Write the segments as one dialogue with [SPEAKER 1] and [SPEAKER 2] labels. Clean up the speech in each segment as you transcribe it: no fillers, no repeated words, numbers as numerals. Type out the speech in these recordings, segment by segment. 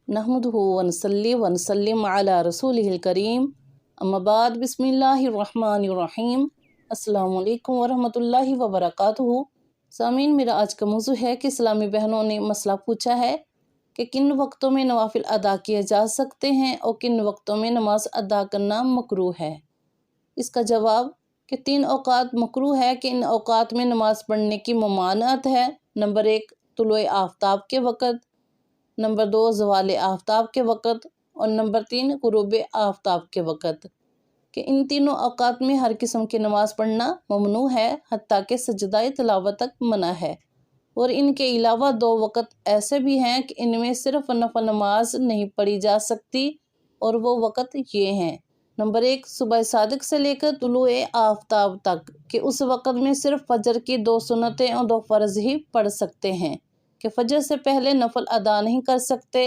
[SPEAKER 1] नहमदुहु व नसल्ली व नसल्लिम अला रसूलिहिल करीम अम्मा बाद बिस्मिल्लाहिर्रहमानिर रहीम। अस्सलामु अलैकुम वरहमतुल्लाहि वबरकातुहू। सामीन, मेरा आज का मौजू है कि इस्लामी बहनों ने मसला पूछा है कि किन वक्तों में नवाफिल अदा किए जा सकते हैं और किन वक्तों में नमाज अदा करना मकरूह है। इसका जवाब कि 3 औकात मकरूह है कि इन औकात में नमाज पढ़ने की ममानत है। नंबर 1 तुलुए आफ्ताब के वक़्त, नंबर 2 ज़वाल आफ्ताब के वक़्त और नंबर 3 गुरूब आफ्ताब के वक़्त। कि इन तीनों औकात में हर किस्म की नमाज पढ़ना ममनू है, हत्ता कि सजदाए तिलावत तक मना है। और इनके अलावा 2 वक़्त ऐसे भी हैं कि इनमें सिर्फ नफल नमाज नहीं पढ़ी जा सकती, और वो वक़्त ये हैं। नंबर 1 सुबह सादिक से लेकर तुलुए आफ्ताब तक, कि उस वक़्त में सिर्फ फजर की 2 सुन्नतें और 2 फ़र्ज़ ही पढ़ सकते हैं। कि फजर से पहले नफल अदा नहीं कर सकते।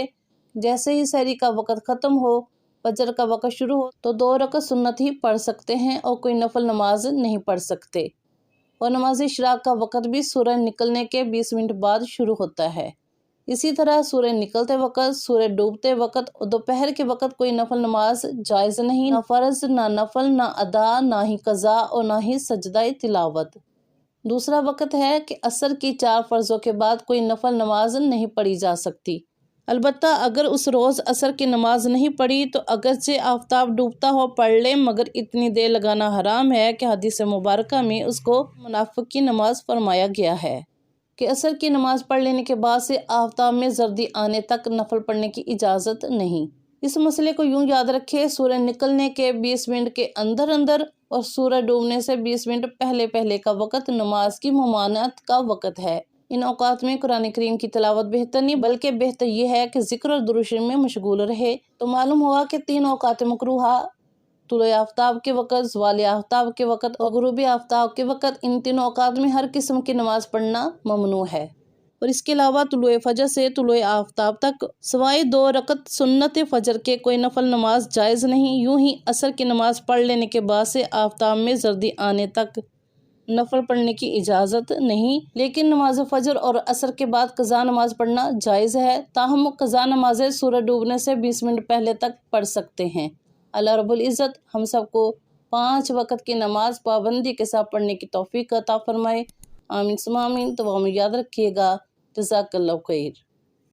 [SPEAKER 1] जैसे ही सहरी का वक़्त ख़त्म हो, फजर का वक़्त शुरू हो तो 2 रकअत सुन्नत ही पढ़ सकते हैं और कोई नफल नमाज नहीं पढ़ सकते। और नमाज इशराक का वक़्त भी सूरज निकलने के 20 मिनट बाद शुरू होता है। इसी तरह सूरज निकलते वक़्त, सूरज डूबते वक़्त और दोपहर के वक़्त कोई नफल नमाज जायज़ नहीं, ना फ़र्ज़, ना नफल, ना अदा, ना ही कज़ा और ना ही सजदाए तिलावत। दूसरा वक़्त है कि असर की 4 फ़र्ज़ों के बाद कोई नफल नमाज नहीं पढ़ी जा सकती। अलबत्ता अगर उस रोज़ असर की नमाज नहीं पढ़ी तो अगरचे आफ्ताब डूबता हो पढ़ ले, मगर इतनी देर लगाना हराम है कि हदीस मुबारक में उसको मुनाफिक की नमाज फरमाया गया है। कि असर की नमाज पढ़ लेने के बाद से आफ्ताब में जर्दी आने तक नफल पढ़ने की इजाज़त नहीं। इस मसले को यूं याद रखें, सूरज निकलने के 20 मिनट के अंदर अंदर और सूरज डूबने से 20 मिनट पहले पहले का वक़्त नमाज की ममानत का वक़्त है। इन औकात में कुरान करीम की तिलावत बेहतर नहीं, बल्कि बेहतर यह है कि जिक्र और दुरूद शरीफ में मशगूल रहे। तो मालूम हुआ कि 3 औकात मकरूहा, तुलुए आफ्ताब के वक़्त, ज़वाल आफ्ताब के वक़्त और गुरूब आफ्ताब के वक़्त, इन तीनों औकात में हर किस्म की नमाज पढ़ना ममनू है। और इसके अलावा तुलुए फजर से तुलुए आफ्ताब तक सवाए 2 रकअत सुन्नत फजर के कोई नफल नमाज जायज़ नहीं। यूं ही असर की नमाज पढ़ लेने के बाद से आफ्ताब में जर्दी आने तक नफल पढ़ने की इजाज़त नहीं। लेकिन नमाज फजर और असर के बाद कज़ा नमाज पढ़ना जायज़ है। ताहम कज़ा नमाज़ें सूरज डूबने से 20 मिनट पहले तक पढ़ सकते हैं। अल्लाह रब्बुल इज़्ज़त हम सबको 5 वक़्त की नमाज पाबंदी के साथ पढ़ने की तौफीक अता फरमाए। आमीन सुम्मा आमीन। तो वो हमें याद रखिएगा। जज़ाकल्लाहु खैर।